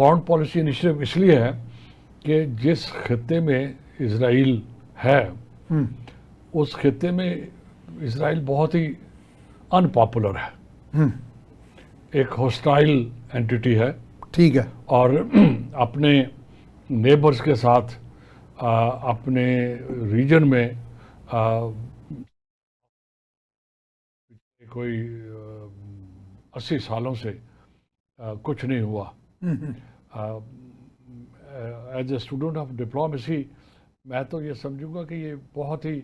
Foreign policy initiative اس لیے ہے کہ جس خطے میں اسرائیل ہے اس خطے میں اسرائیل بہت ہی ان پاپولر ہے، ایک ہوسٹائل اینٹیٹی ہے، ٹھیک ہے، اور اپنے نیبرز کے ساتھ اپنے ریجن میں کوئی 80 سالوں سے کچھ نہیں ہوا. As a student of diplomacy میں تو یہ سمجھوں گا کہ یہ بہت ہی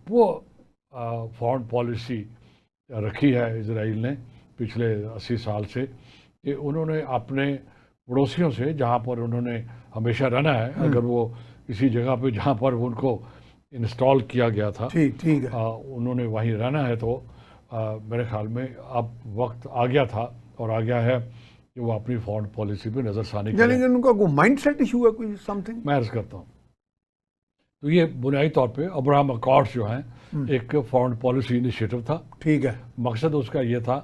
پور فارن پالیسی رکھی ہے اسرائیل نے پچھلے 80 سال سے، کہ انہوں نے اپنے پڑوسیوں سے جہاں پر انہوں نے ہمیشہ رہنا ہے، اگر وہ کسی جگہ پہ جہاں پر ان کو انسٹال کیا گیا تھا ٹھیک ہے، انہوں نے وہیں رہنا ہے، تو میرے خیال میں اب وقت آ گیا تھا اور آ گیا ہے کہ وہ اپنی فارن پالیسی پہ نظر ثانی کریں. یعنی کہ ان کا کوئی مائنڈ سیٹ ایشو ہے، کوئی سم تھنگ. میں عرض کرتا ہوں تو یہ بنیادی طور پہ ابراہم اکارڈز جو ہیں ایک فارن پالیسی انیشیٹو تھا. ٹھیک ہے، مقصد اس کا یہ تھا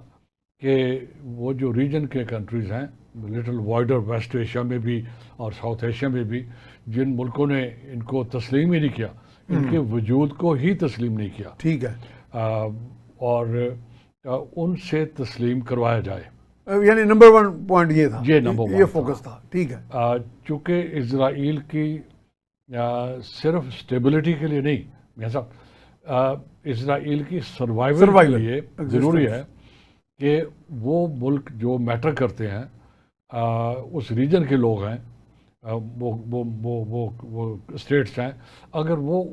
کہ وہ جو ریجن کے کنٹریز ہیں لٹل وائڈر ویسٹ ایشیا میں بھی اور ساؤتھ ایشیا میں بھی، جن ملکوں نے ان کو تسلیم ہی نہیں کیا، ان کے وجود کو ہی تسلیم نہیں کیا، ٹھیک ہے، اور ان سے تسلیم کروایا جائے. یعنی نمبر 1 پوائنٹ یہ تھا، یہ نمبر 1 یہ فوکس تھا. ٹھیک ہے، چونکہ اسرائیل کی صرف اسٹیبلٹی کے لیے نہیں، میاں صاحب، اسرائیل کی سروائیول کے لیے ضروری ہے کہ وہ ملک جو میٹر کرتے ہیں، اس ریجن کے لوگ ہیں، وہ اسٹیٹس ہیں، اگر وہ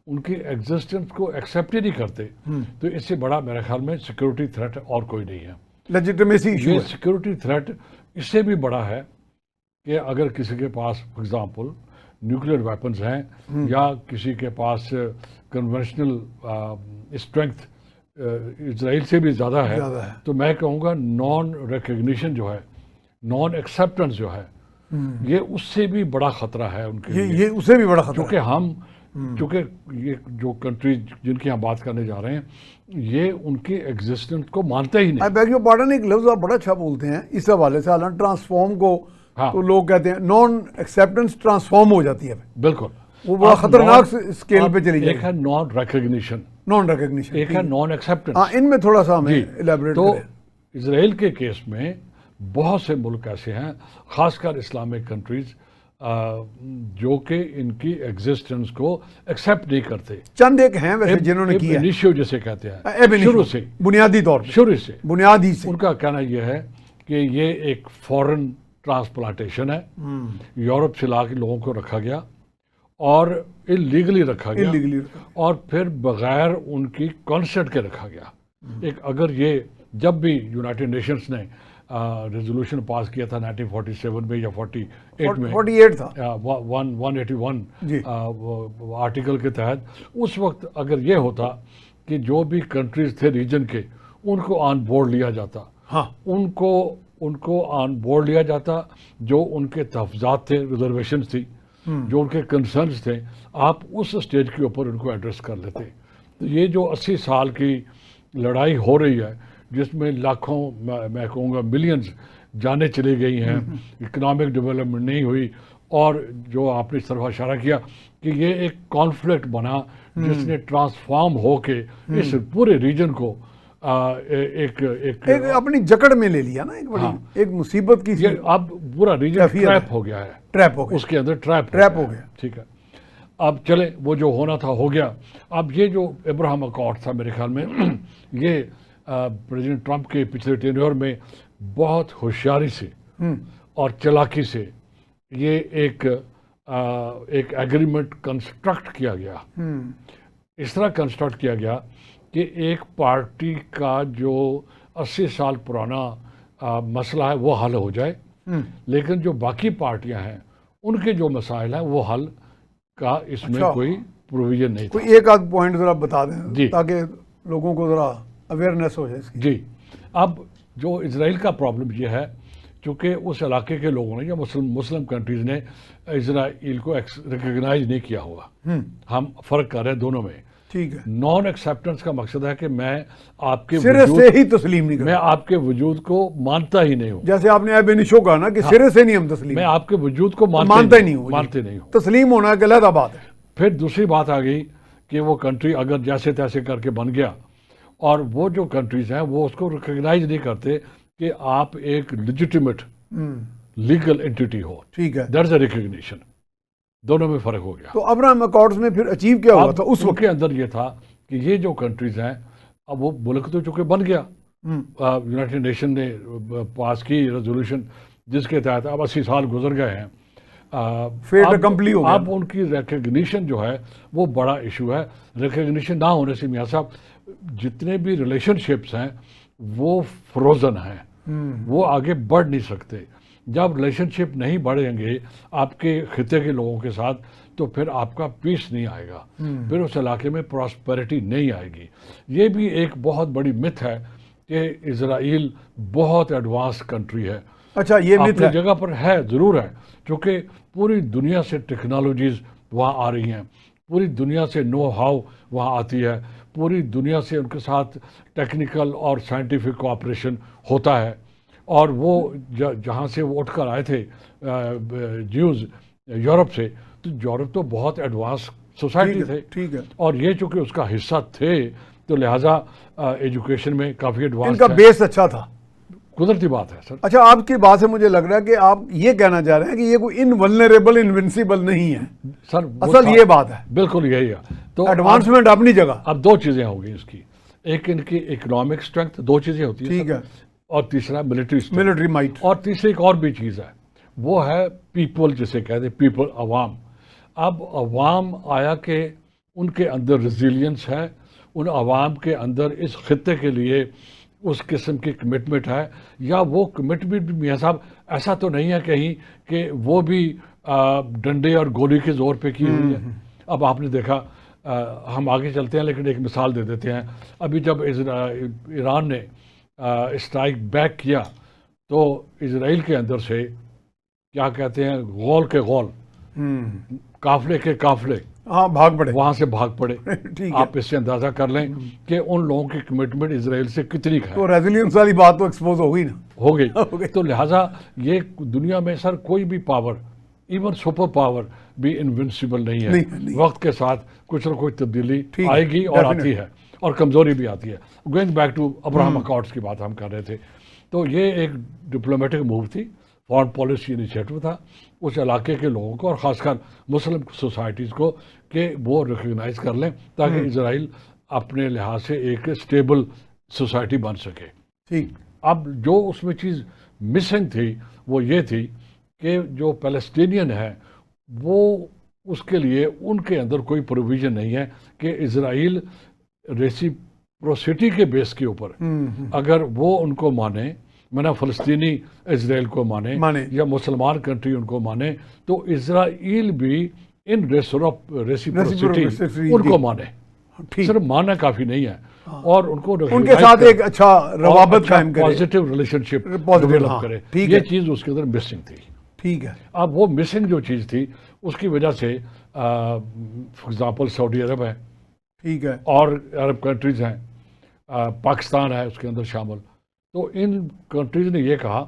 ان کی ایگزسٹنس کو ایکسیپٹ ہی نہیں کرتے تو اس سے بڑا میرے خیال میں سیکورٹی تھریٹ اور کوئی نہیں ہے. لیجیٹمیسی ایشو یہ ہے. سیکورٹی تھریٹ اس سے بھی بڑا ہے کہ اگر کسی کے پاس فار ایگزامپل نیوکلیر ویپنز ہیں یا کسی کے پاس کنونشنل اسٹرینتھ اسرائیل سے بھی زیادہ ہے، تو میں کہوں گا نان ریکگنیشن جو ہے، نان ایکسیپٹنس جو ہے، یہ اس سے بھی بڑا خطرہ ہے ان کے لیے. یہ اس سے بھی بڑا خطرہ ہے. چونکہ یہ جو کنٹریز جن کی ہم بات کرنے جا رہے ہیں یہ ان کی ایگزسٹنس کو مانتے ہی نہیں. I beg your pardon، ایک لفظ آپ بڑا اچھا بولتے ہیں اس حوالے سے، حالانکہ ٹرانسفارم کو تو لوگ کہتے ہیں نان ایکسیپٹنس ٹرانسفارم ہو جاتی ہے. بالکل، وہ بڑا خطرناک اسکیل پہ چلی جائے. ایک ہے نان ریکگنیشن، ایک ہے نان ایکسیپٹنس. ہاں، ان میں تھوڑا سا ہمیں ایلیبریٹ تو کریں. اسرائیل کے کیس میں بہت سے ملک ایسے ہیں، خاص کر اسلامک کنٹریز، جو کہ ان کی ایگزسٹنس کو ایکسیپٹ نہیں کرتے. چند ایک ہیں ویسے جنہوں نے کیا ہے، انیشیو جسے کہتے ہیں، شروع سے، بنیادی طور پہ، شروع سے، بنیادی سے ان کا کہنا یہ ہے کہ یہ ایک فورن ٹرانسپلانٹیشن ہے. یورپ سے لا کے لوگوں کو رکھا گیا اور اللیگلی رکھا گیا، اور پھر بغیر ان کی کنسنٹ کے رکھا گیا. اگر یہ جب بھی یونائٹڈ نیشنز نے ریزولوشن پاس کیا تھا 1947 میں یا 48 میں، 48 تھا، 181 آرٹیکل کے تحت، اس وقت اگر یہ ہوتا کہ جو بھی کنٹریز تھے ریجن کے ان کو آن بورڈ لیا جاتا، ان کو آن بورڈ لیا جاتا، جو ان کے تحفظات تھے، ریزرویشنز تھی، جو ان کے کنسرنز تھے، آپ اس اسٹیج کے اوپر ان کو ایڈریس کر لیتے. تو یہ جو 80 سال کی لڑائی ہو رہی ہے جس میں لاکھوں، میں کہوں گا ملینز جانیں چلی گئی ہیں، اکنامک ڈیولپمنٹ نہیں ہوئی، اور جو آپ نے اس طرف اشارہ کیا کہ یہ ایک کانفلکٹ بنا جس نے ٹرانسفارم ہو کے اس پورے ریجن کو ایک اپنی جکڑ میں لے لیا نا، ایک بڑی ایک مصیبت کی. اب پورا ریجن ٹریپ ہو گیا ہے، اس کے اندر ٹریپ ہو گیا. ٹھیک ہے، اب چلے وہ جو ہونا تھا ہو گیا. اب یہ جو ابراہم اکارڈ تھا میرے خیال میں یہ پریزیڈنٹ ٹرمپ کے پچھلے ٹینیور میں بہت ہوشیاری سے اور چلاکی سے یہ ایک ایگریمنٹ کنسٹرکٹ کیا گیا. اس طرح کنسٹرکٹ کیا گیا کہ ایک پارٹی کا جو 80 سال پرانا مسئلہ ہے وہ حل ہو جائے، لیکن جو باقی پارٹیاں ہیں ان کے جو مسائل ہیں وہ حل کا اس میں کوئی پروویژن نہیں تھا. کوئی ایک آدھ پوائنٹ ذرا بتا دیں تاکہ لوگوں کو ذرا اویئرنیس ہو جائے اس کی. جی، اب جو اسرائیل کا پرابلم یہ ہے، چونکہ اس علاقے کے لوگوں نے یا مسلم کنٹریز نے اسرائیل کو ریکگنائز نہیں کیا ہوا. ہم فرق کر رہے ہیں دونوں میں. ٹھیک ہے. نان ایکسیپٹنس کا مقصد ہے کہ میں آپ کے سرے سے ہی تسلیم نہیں کرتا, میں آپ کے وجود کو مانتا ہی نہیں ہوں. جیسے آپ نے اب انشو کہا نا کہ سرے سے نہیں ہم تسلیم, میں آپ کے وجود کو مانتا ہی نہیں ہوں, مانتے نہیں ہوں. تسلیم ہونا ایک علیحدہ بات ہے. پھر دوسری بات آ گئی کہ وہ کنٹری اگر جیسے تیسے کر کے بن گیا, اور وہ جو کنٹریز ہیں وہ اس کو ریکگنائز نہیں کرتے کہ آپ ایک لیجیٹیمیٹ لیگل انٹیٹی ہو. ٹھیک ہے. That's a recognition. دونوں میں فرق ہو گیا. تو ابراہم اکارڈز میں پھر اچیو کیا ہوا تھا اس وقت؟ کے اندر یہ تھا کہ یہ جو کنٹریز ہیں, اب وہ ملک تو چونکہ بن گیا, یونائٹڈ نیشن نے پاس کی ریزولوشن جس کے تحت اب 80 سال گزر گئے ہیں, اب ان کی ریکگنیشن جو ہے وہ بڑا ایشو ہے. ریکگنیشن نہ ہونے سے میاں صاحب جتنے بھی ریلیشن شپس ہیں وہ فروزن ہیں, وہ آگے بڑھ نہیں سکتے. جب ریلیشن شپ نہیں بڑھیں گے آپ کے خطے کے لوگوں کے ساتھ تو پھر آپ کا پیس نہیں آئے گا, پھر اس علاقے میں پراسپیرٹی نہیں آئے گی. یہ بھی ایک بہت بڑی متھ ہے کہ اسرائیل بہت ایڈوانس کنٹری ہے. اچھا, یہ متھ اپنی جگہ پر ہے, ضرور ہے, چونکہ پوری دنیا سے ٹیکنالوجیز وہاں آ رہی ہیں, پوری دنیا سے نو ہاؤ وہاں آتی ہے, پوری دنیا سے ان کے ساتھ ٹیکنیکل اور سائنٹیفک کوآپریشن ہوتا ہے. اور وہ جہاں سے وہ اٹھ کر آئے تھے جیوز یورپ سے, تو یورپ تو بہت ایڈوانس سوسائٹی تھے. ٹھیک ہے. اور یہ چونکہ اس کا حصہ تھے تو لہٰذا ایجوکیشن میں کافی ایڈوانس, ان کا بیس اچھا تھا. قدرتی بات ہے سر. اچھا, آپ کی بات سے مجھے لگ رہا ہے کہ آپ یہ کہنا چاہ رہے ہیں کہ یہ کوئی انولنریبل انونسیبل نہیں ہے سر, اصل یہ بات ہے. بالکل یہی ہے. تو ایڈوانسمنٹ اپنی جگہ. اب دو چیزیں ہوں گی اس کی, ایک ان کی اکنامک اسٹرینتھ, دو چیزیں ہوتی ہیں. ٹھیک ہے. اور تیسرا ملٹری مائٹ. اور تیسری ایک اور بھی چیز ہے, وہ ہے پیپل, جسے کہتے ہیں پیپل, عوام. اب عوام آیا کہ ان کے اندر ریزیلینس ہے, ان عوام کے اندر اس خطے کے لیے اس قسم کی کمٹمنٹ ہے, یا وہ کمٹمنٹ بھی میاں صاحب ایسا تو نہیں ہے کہیں کہ وہ بھی ڈنڈے اور گولی کے زور پہ کی ہوئی ہے. اب آپ نے دیکھا, ہم آگے چلتے ہیں لیکن ایک مثال دے دیتے ہیں. ابھی جب ایران نے اسٹرائک بیک کیا تو اسرائیل کے اندر سے کیا کہتے ہیں, غول کے غول, قافلے کے قافلے بھاگ پڑے, وہاں سے بھاگ پڑے. آپ اس سے اندازہ کر لیں کہ ان لوگوں کی کمٹمنٹ اسرائیل سے کتنی ہے. تو ریزیلینس والی بات تو ایکسپوز ہو گئی نا, ہو گئی. تو لہٰذا یہ دنیا میں سر کوئی بھی پاور, ایون سپر پاور بھی انونسیبل نہیں ہے. وقت کے ساتھ کچھ نہ کچھ تبدیلی آئے گی اور آتی ہے, اور کمزوری بھی آتی ہے. گوئنگ بیک ٹو ابراہم اکارڈز کی بات ہم کر رہے تھے, تو یہ ایک ڈپلومیٹک موو تھی, فارن پالیسی انیشیٹو تھا اس علاقے کے لوگوں کو, اور خاص کر مسلم سوسائٹیز کو, کہ وہ ریکگنائز کر لیں تاکہ اسرائیل اپنے لحاظ سے ایک اسٹیبل سوسائٹی بن سکے. ٹھیک. اب جو اس میں چیز مسنگ تھی وہ یہ تھی کہ جو پیلسٹینین ہے وہ اس کے لیے ان کے اندر کوئی پروویژن نہیں ہے کہ اسرائیل ریسیپروسٹی کے بیس کے اوپر اگر وہ ان کو مانے, میں فلسطینی اسرائیل کو مانے یا مسلمان کنٹری ان کو مانے, تو اسرائیل بھی ان ریسیپروسٹی ان کو مانے. صرف ماننا کافی نہیں ہے, اور ان کو ان کے ساتھ ایک اچھا روابط قائم کرے, پازیٹیو ریلیشن شپ ڈیولپ کرے. یہ چیز اس کے اندر مسنگ تھی. ٹھیک ہے. اب وہ مسنگ جو چیز تھی اس کی وجہ سے فار ایگزامپل سعودی عرب ہے, ٹھیک ہے, اور عرب کنٹریز ہیں, پاکستان ہے اس کے اندر شامل. تو ان کنٹریز نے یہ کہا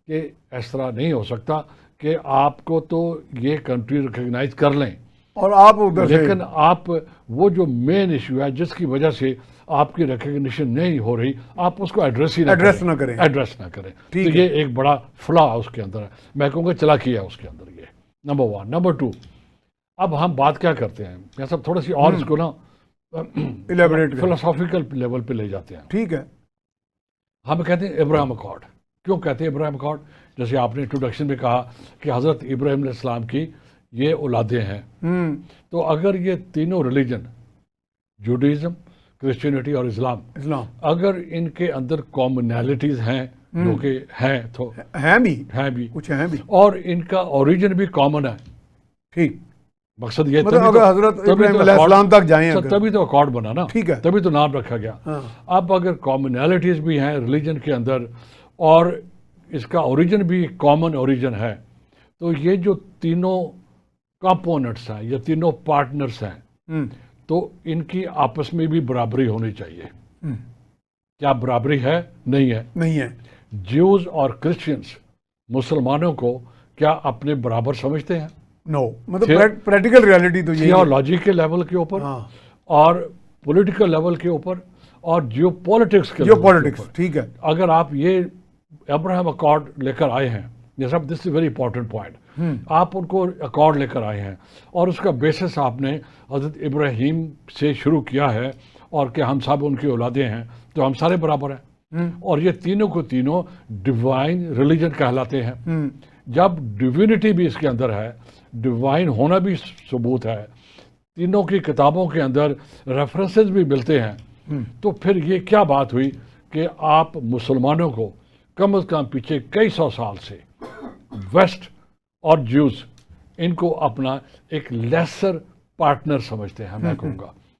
کہ اس طرح نہیں ہو سکتا کہ آپ کو تو یہ کنٹری ریکگنائز کر لیں اور آپ ادھر سے, لیکن آپ وہ جو مین ایشو ہے جس کی وجہ سے آپ کی ریکگنیشن نہیں ہو رہی, آپ اس کو ایڈریس نہ کریں. تو یہ ایک بڑا فلا اس کے اندر ہے, میں کہوں گا چلاکی ہے اس کے اندر. یہ نمبر 1. نمبر 2, اب ہم بات کیا کرتے ہیں, یہ سب تھوڑا سی اور اس کو نا فلسافیکل لیول پہ لے جاتے ہیں. ٹھیک ہے. ہم کہتے ہیں ابراہم اکارڈ. کیوں کہتے ہیں ابراہم اکارڈ؟ جیسے آپ نے انٹروڈکشن میں کہا کہ حضرت ابراہیم علیہ السلام کی یہ اولادیں ہیں. تو اگر یہ تینوں ریلیجن, جوڈیزم, کرسچینٹی اور اسلام, اگر ان کے اندر کامنالٹیز ہیں, جو کہ ہیں تو ہیں بھی, اور ان کا اوریجن بھی کامن ہے. ٹھیک. مقصد یہ حضرت ابراہیم علیہ السلام تک جائیں, تبھی تو اکارڈ بنا نا. ٹھیک ہے. تبھی تو نام رکھا گیا. اب اگر کامنالٹیز بھی ہیں ریلیجن کے اندر اور اس کا اوریجن بھی کامن اوریجن ہے, تو یہ جو تینوں کمپوننٹس ہیں یا تینوں پارٹنرز ہیں, تو ان کی آپس میں بھی برابری ہونی چاہیے. کیا برابری ہے؟ نہیں ہے. نہیں ہے. جیوز اور کرسچنس مسلمانوں کو کیا اپنے برابر سمجھتے ہیں؟ نو. مطلب پریکٹیکل ریالٹی تو یہ تھیولوجی کے لیول کے اوپر اور پولیٹیکل لیول کے اوپر اور جیو پالیٹکس کے لیول کے اوپر. ٹھیک ہے. اگر آپ یہ ابراہیم اکارڈ لے کر آئے ہیں، یہ سب دس از ویری امپورٹنٹ پوائنٹ. آپ ان کو اکارڈ لے کر آئے ہیں اور اس کا بیسس آپ نے حضرت ابراہیم سے شروع کیا ہے اور کہ ہم سب ان کی اولادیں ہیں تو ہم سارے برابر ہیں. اور یہ تینوں کو تینوں ڈیوائن ریلیجن کہلاتے ہیں. جب ڈیوینٹی بھی اس کے اندر ہے، ڈیوائن ہونا بھی ثبوت ہے، تینوں کی کتابوں کے اندر ریفرنسز بھی ملتے ہیں، تو پھر یہ کیا بات ہوئی کہ آپ مسلمانوں کو کم از کم پیچھے کئی سو سال سے ویسٹ اور جیوز ان کو اپنا ایک لیسر پارٹنر سمجھتے ہیں. میں کہوں گا